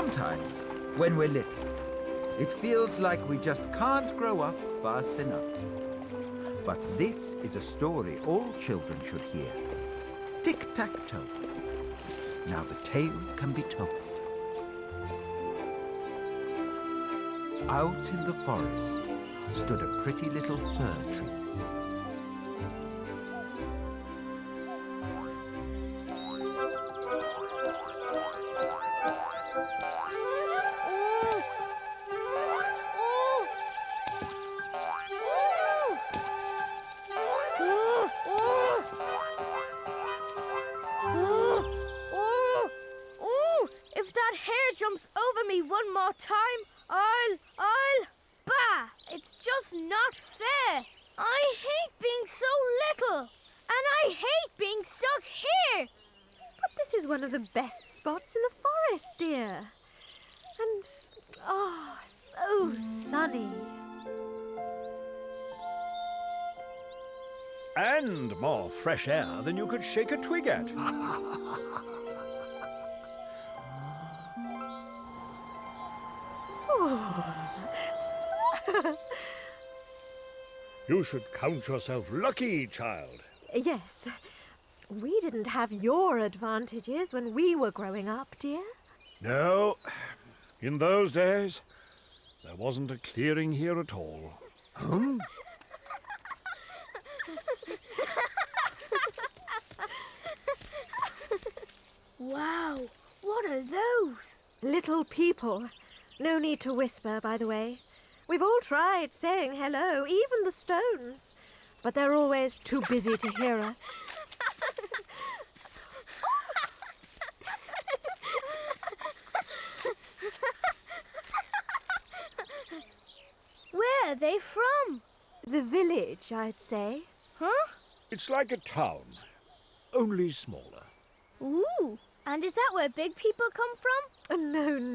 Sometimes, when we're little, it feels like we just can't grow up fast enough. But this is a story all children should hear. Tic-tac-toe. Now the tale can be told. Out in the forest stood a pretty little fir tree. If that hare jumps over me one more time, Bah! It's just not fair. I hate being so little. And I hate being stuck here. But this is one of the best spots in the forest, dear. And, so sunny. And more fresh air than you could shake a twig at. You should count yourself lucky, child. Yes. We didn't have your advantages when we were growing up, dear. No, in those days, there wasn't a clearing here at all. Huh? Wow, what are those? Little people. No need to whisper, by the way. We've all tried saying hello, even the stones. But they're always too busy to hear us. Where are they from? The village, I'd say. Huh? It's like a town, only smaller. Ooh, and is that where big people come from?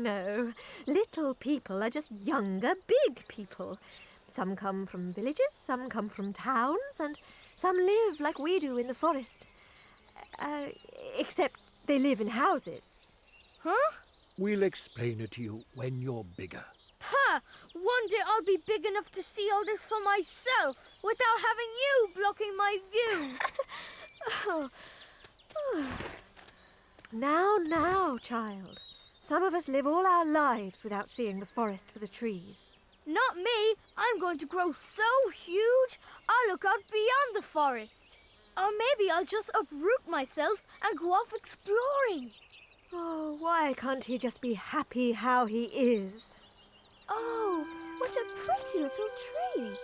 No. Little people are just younger, big people. Some come from villages, some come from towns, and some live like we do in the forest. Except they live in houses. Huh? We'll explain it to you when you're bigger. Ha! One day I'll be big enough to see all this for myself, without having you blocking my view. Now, child. Some of us live all our lives without seeing the forest for the trees. Not me. I'm going to grow so huge, I'll look out beyond the forest. Or maybe I'll just uproot myself and go off exploring. Oh, why can't he just be happy how he is? Oh, what a pretty little tree.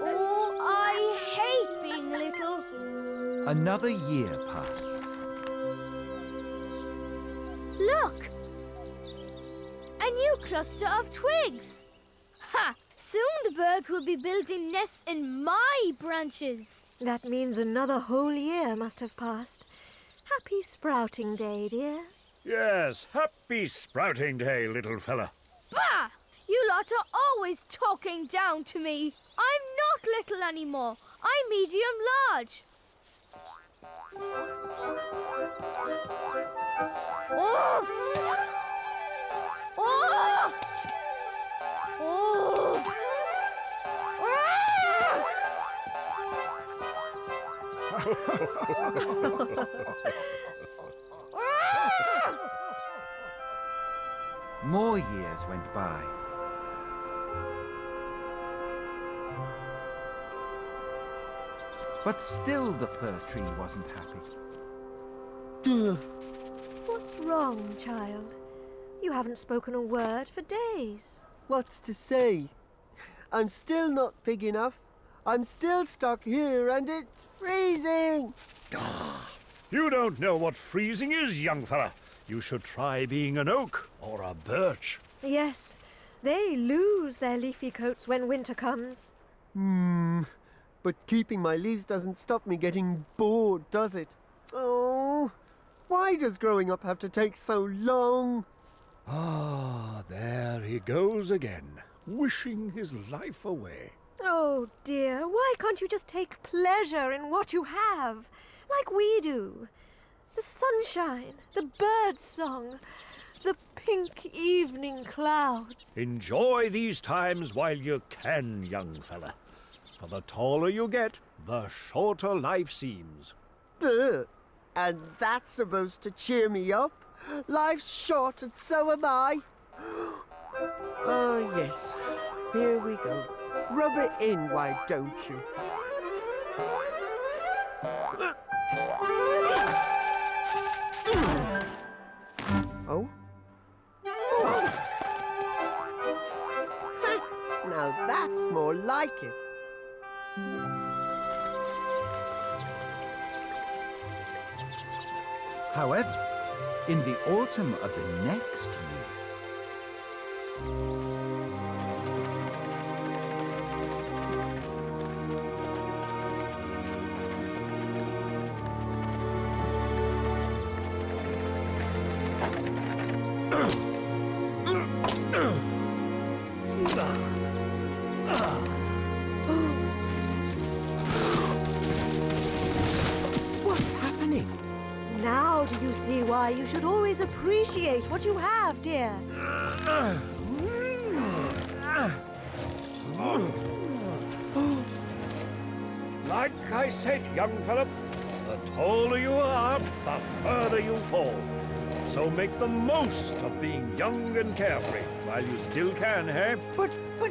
Oh, I hate being little. Another year passed. Look! A new cluster of twigs. Ha! Soon the birds will be building nests in my branches. That means another whole year must have passed. Happy sprouting day, dear. Yes, happy sprouting day, little fella. Bah! You lot are always talking down to me. I'm not little anymore. I'm medium-large. Oh! Oh! Oh! More years went by. But still the fir tree wasn't happy. What's wrong, child? You haven't spoken a word for days. What's to say? I'm still not big enough. I'm still stuck here and it's freezing. You don't know what freezing is, young fella. You should try being an oak or a birch. Yes, they lose their leafy coats when winter comes. But keeping my leaves doesn't stop me getting bored, does it? Oh, why does growing up have to take so long? Ah, there he goes again, wishing his life away. Oh dear, why can't you just take pleasure in what you have, like we do? The sunshine, the bird song, the pink evening clouds. Enjoy these times while you can, young fella. For the taller you get, the shorter life seems. Ugh. And that's supposed to cheer me up? Life's short and so am I. Oh, yes. Here we go. Rub it in, why don't you? Oh? Now that's more like it. However, in the autumn of the next year, What's happening? Now do you see why you should always appreciate what you have, dear? Like I said, young fella, the taller you are, the further you fall. So make the most of being young and carefree while you still can, eh? But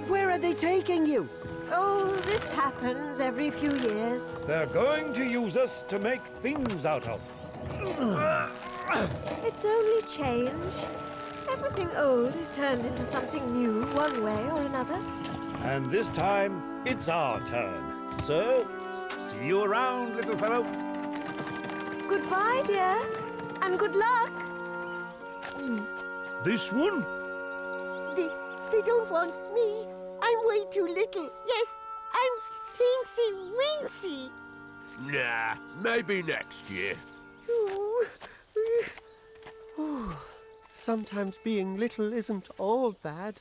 where are they taking you? Oh, this happens every few years. They're going to use us to make things out of. It's only change. Everything old is turned into something new one way or another. And this time, it's our turn. So, see you around, little fellow. Goodbye, dear, and good luck. This one? They don't want me. I'm way too little. Yes, I'm teensy-weensy. Nah, maybe next year. Sometimes being little isn't all bad.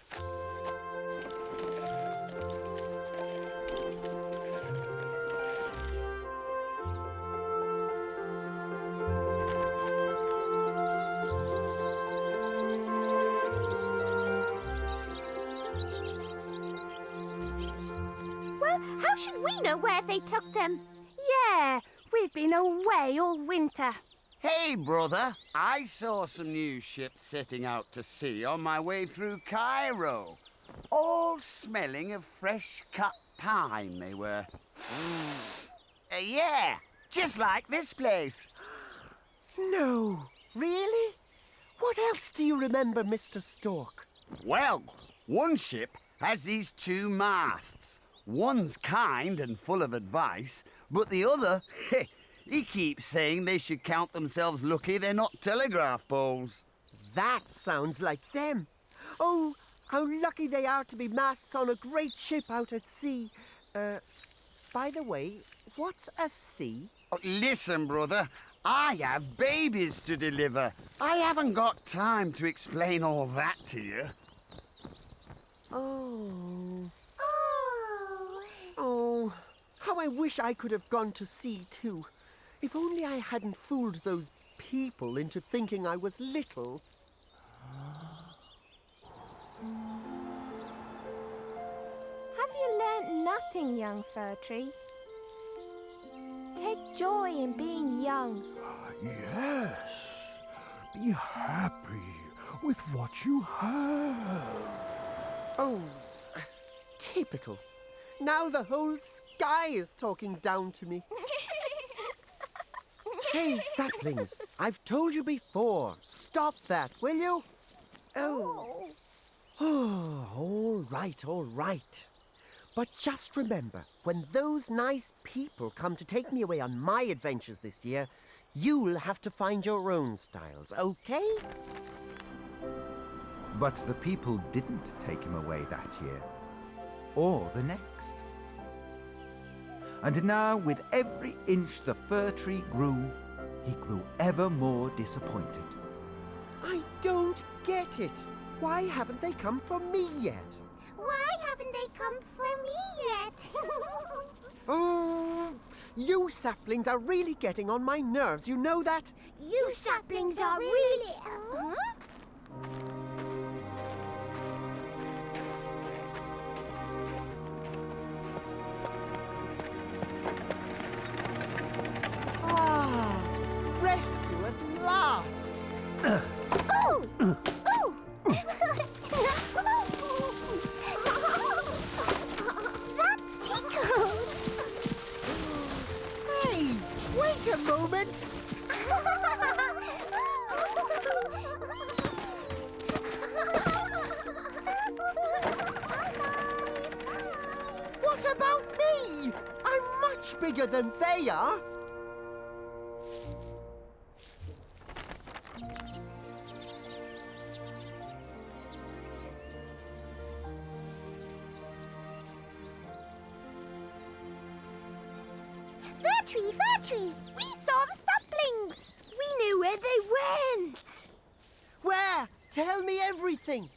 Well, how should we know where they took them? Yeah, we've been away all winter. Hey, brother, I saw some new ships setting out to sea on my way through Cairo. All smelling of fresh cut pine, they were. Yeah, just like this place. No, really? What else do you remember, Mr. Stork? Well, one ship has these two masts. One's kind and full of advice, but the other, he keeps saying they should count themselves lucky they're not telegraph poles. That sounds like them. Oh, how lucky they are to be masts on a great ship out at sea. By the way, what's a sea? Oh, listen, brother, I have babies to deliver. I haven't got time to explain all that to you. Oh. Oh, how I wish I could have gone to sea too. If only I hadn't fooled those people into thinking I was little. Have you learnt nothing, young fir tree? Take joy in being young. Yes. Be happy with what you have. Oh, typical. Now the whole sky is talking down to me. Hey, saplings, I've told you before. Stop that, will you? Oh. Oh, all right. But just remember, when those nice people come to take me away on my adventures this year, you'll have to find your own styles, okay? but the people didn't take him away that year, or the next. And now, with every inch the fir tree grew, he grew ever more disappointed. I don't get it. Why haven't they come for me yet? Why haven't they come for me yet? Oh, you saplings are really getting on my nerves, you know that? You saplings are really... Huh? Ah, rescue at last! Oh! Oh! That tickles! Hey, wait a moment! What about me? I'm much bigger than they are. Fir tree! We saw the saplings! We knew where they went. Where? Tell me everything.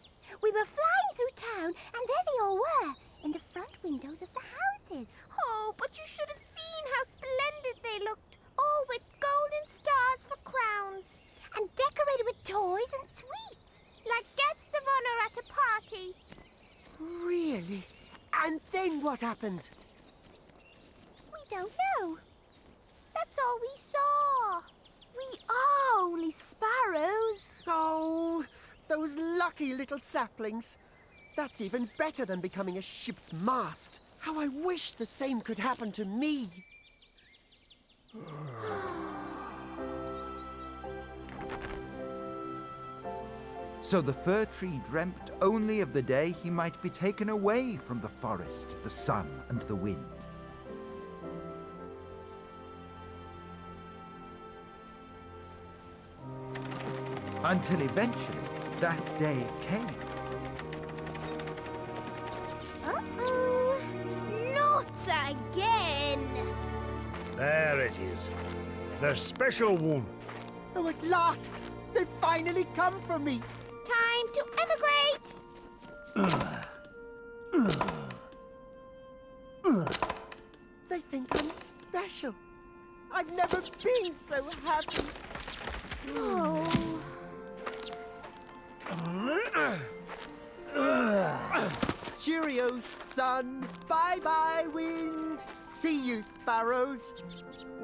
We were flying through town, and there they all were, in the front windows of the houses. Oh, but you should have seen how splendid they looked, all with golden stars for crowns. And decorated with toys and sweets. Like guests of honor at a party. Really? And then what happened? We don't know. That's all we saw. We are only sparrows. Oh, those lucky little saplings. That's even better than becoming a ship's mast. How I wish the same could happen to me. So the fir tree dreamt only of the day he might be taken away from the forest, the sun, and the wind. Until eventually that day came. Uh-oh. Not again. There it is. The special one. Oh, at last! They've finally come for me. Time to emigrate. They think I'm special. I've never been so happy. Oh. Cheerio, sun. Bye-bye, wind. See you, sparrows.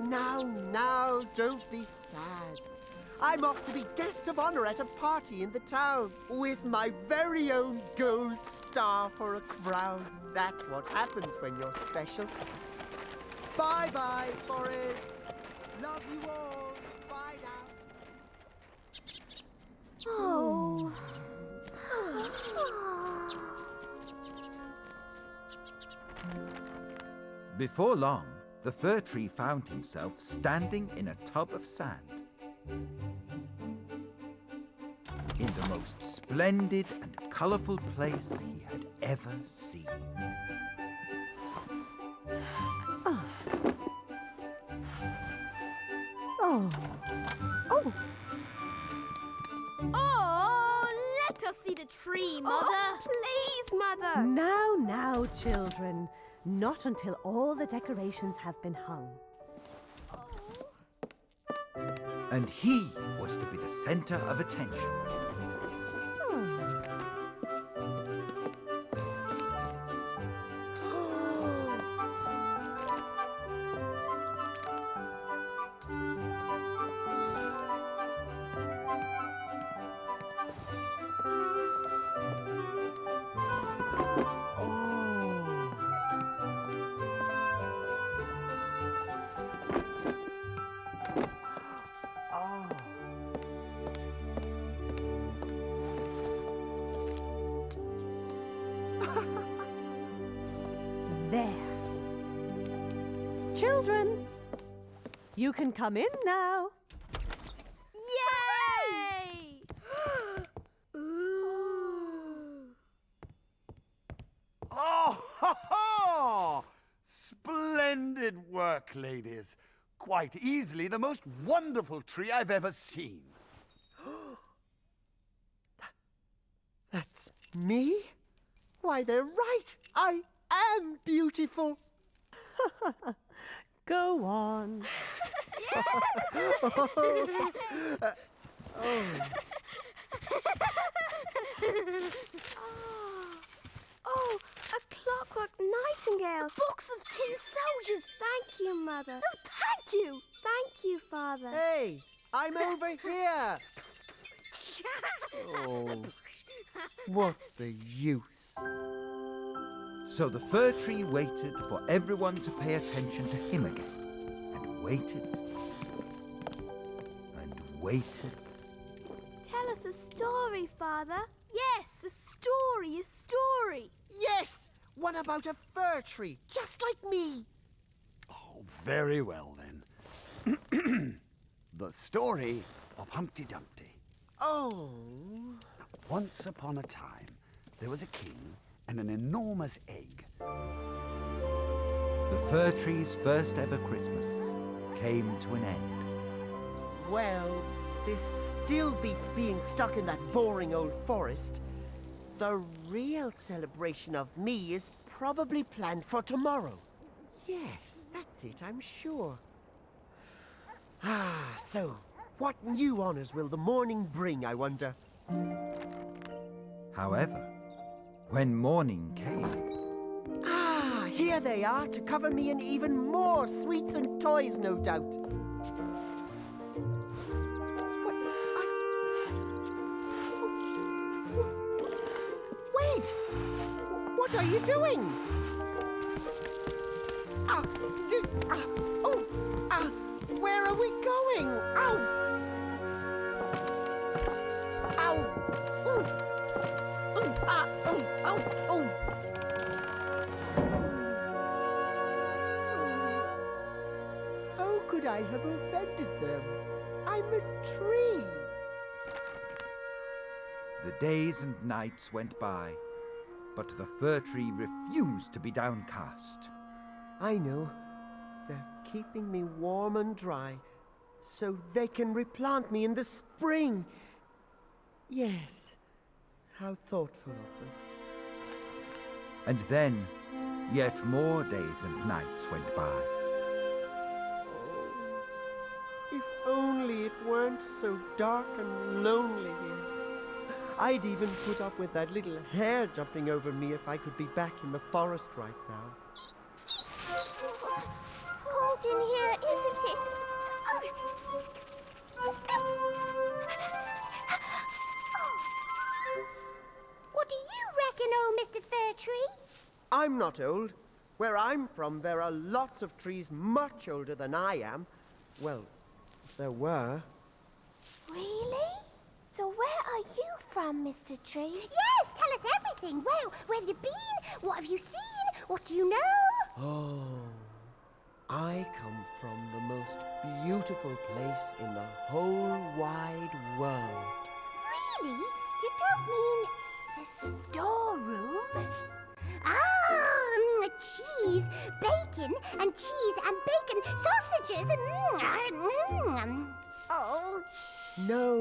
Now, don't be sad. I'm off to be guest of honor at a party in the town with my very own gold star for a crown. That's what happens when you're special. Bye-bye, forest. Love you all. Bye now. Oh. Before long, the fir tree found himself standing in a tub of sand. In the most splendid and colourful place he had ever seen. Oh, let us see the tree, Mother. Oh, please, Mother. Now, children. Not until all the decorations have been hung. And he was to be the centre of attention. There. Children, you can come in now. Yay! Oh, ho, ho! Splendid work, ladies. Quite easily the most wonderful tree I've ever seen. That's me? Why, Why, they're right. I am beautiful. Go on. Oh, a clockwork nightingale. Box of tin soldiers. Thank you, Mother. Oh, thank you. Thank you, Father. Hey, I'm over here. Oh, what's the use? So the fir tree waited for everyone to pay attention to him again, and waited, and waited. Tell us a story, Father. Yes, a story. Yes, one about a fir tree, just like me. Oh, very well then. The story of Humpty Dumpty. Oh, Once upon a time, there was a king and an enormous egg. The fir tree's first ever Christmas came to an end. well, this still beats being stuck in that boring old forest. The real celebration of me is probably planned for tomorrow. Yes, that's it, I'm sure. So, what new honors will the morning bring, I wonder? However, when morning came, Here they are to cover me in even more sweets and toys, no doubt. Wait! What are you doing? Where are we going? Ow! Ow! Ooh! Ooh! Oh! How could I have offended them? I'm a tree. the days and nights went by, but the fir tree refused to be downcast. I know. They're keeping me warm and dry so they can replant me in the spring. Yes, how thoughtful of them. And then, yet more days and nights went by. If only it weren't so dark and lonely here. I'd even put up with that little hare jumping over me if I cold be back in the forest right now. Cold in here, isn't it? What do you reckon, old Mr. Fir Tree? I'm not old. Where I'm from, there are lots of trees much older than I am. Well, if there were. Really? So where are you from, Mr. Tree? Yes, tell us everything. Well, where have you been? What have you seen? What do you know? Oh, I come from the most beautiful place in the whole wide world. Really? You don't mean the storeroom? Cheese, bacon, and cheese and bacon sausages. Oh. No,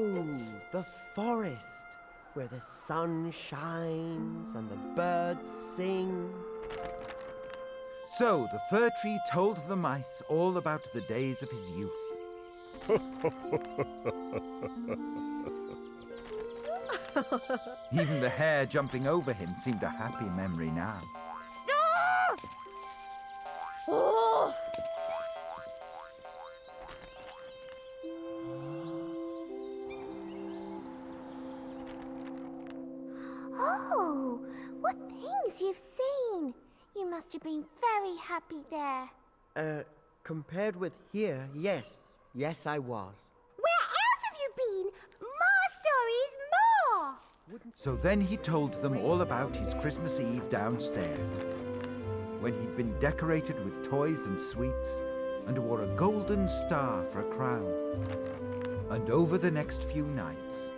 the forest, where the sun shines and the birds sing. So the fir tree told the mice all about the days of his youth. Even the hare jumping over him seemed a happy memory now. Oh! Oh, what things you've seen. You must have been very happy there. Compared with here, yes. Yes, I was. Where else have you been? More stories, more! So then he told them all about his Christmas Eve downstairs, when he'd been decorated with toys and sweets and wore a golden star for a crown. And over the next few nights,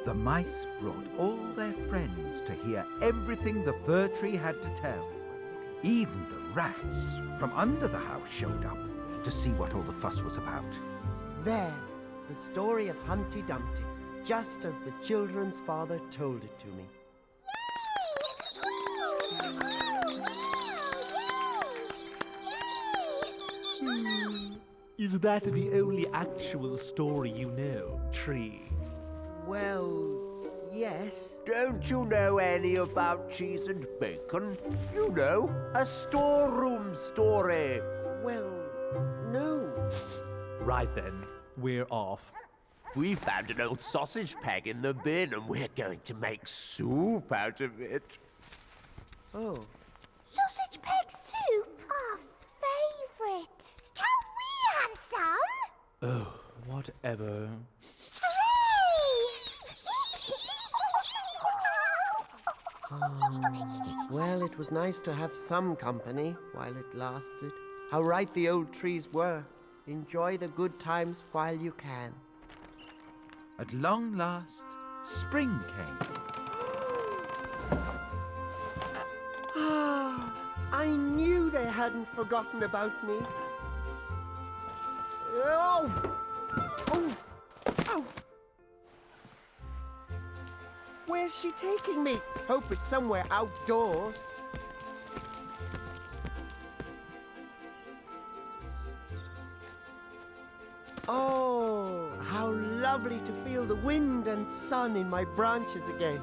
the mice brought all their friends to hear everything the fir tree had to tell. Even the rats from under the house showed up to see what all the fuss was about. There, the story of Humpty Dumpty, just as the children's father told it to me. Is that the only actual story you know, Tree? Well, yes. Don't you know any about cheese and bacon? You know, a storeroom story. Well, no. Right then, we're off. We found an old sausage peg in the bin and we're going to make soup out of it. Oh. Sausage peg soup? Our favourite. Can we have some? Oh, whatever. Well, it was nice to have some company while it lasted. How right the old trees were. Enjoy the good times while you can. At long last, spring came. Ah, I knew they hadn't forgotten about me. Oh! Oh! Oh! Where's she taking me? Hope it's somewhere outdoors. Oh, how lovely to feel the wind and sun in my branches again.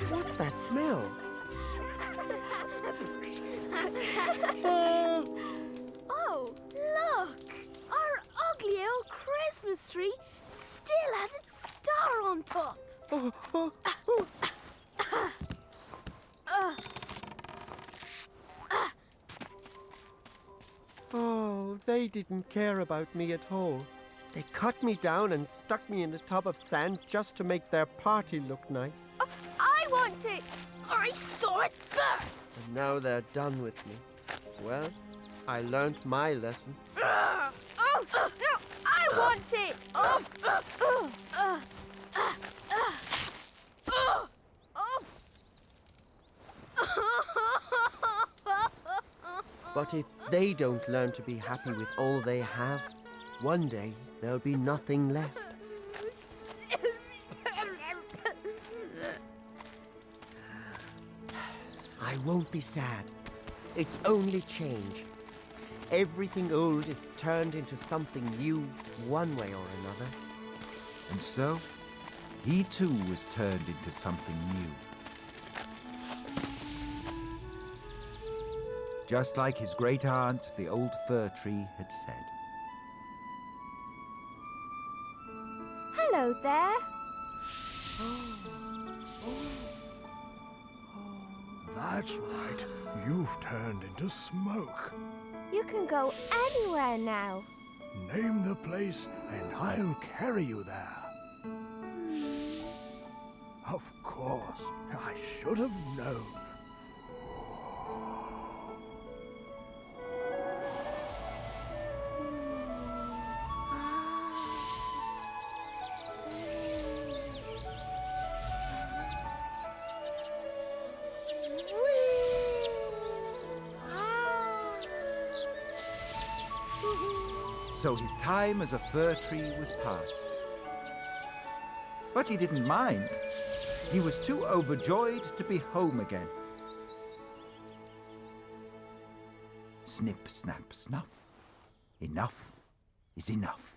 What's that smell? Oh, look! Our ugly old Christmas tree still has its star on top. Oh, they didn't care about me at all. They cut me down and stuck me in a tub of sand just to make their party look nice. I want it! I saw it first! And now they're done with me. Well, I learned my lesson. No, I want it! But if they don't learn to be happy with all they have, one day there'll be nothing left. I won't be sad. It's only change. Everything old is turned into something new one way or another. And so, he too was turned into something new. Just like his great aunt, the old fir tree, had said. Hello there. That's right. You've turned into smoke. You can go anywhere now. Name the place and I'll carry you there. Of course, I should have known. So his time as a fir tree was past. But he didn't mind. He was too overjoyed to be home again. Snip, snap, snuff. Enough is enough.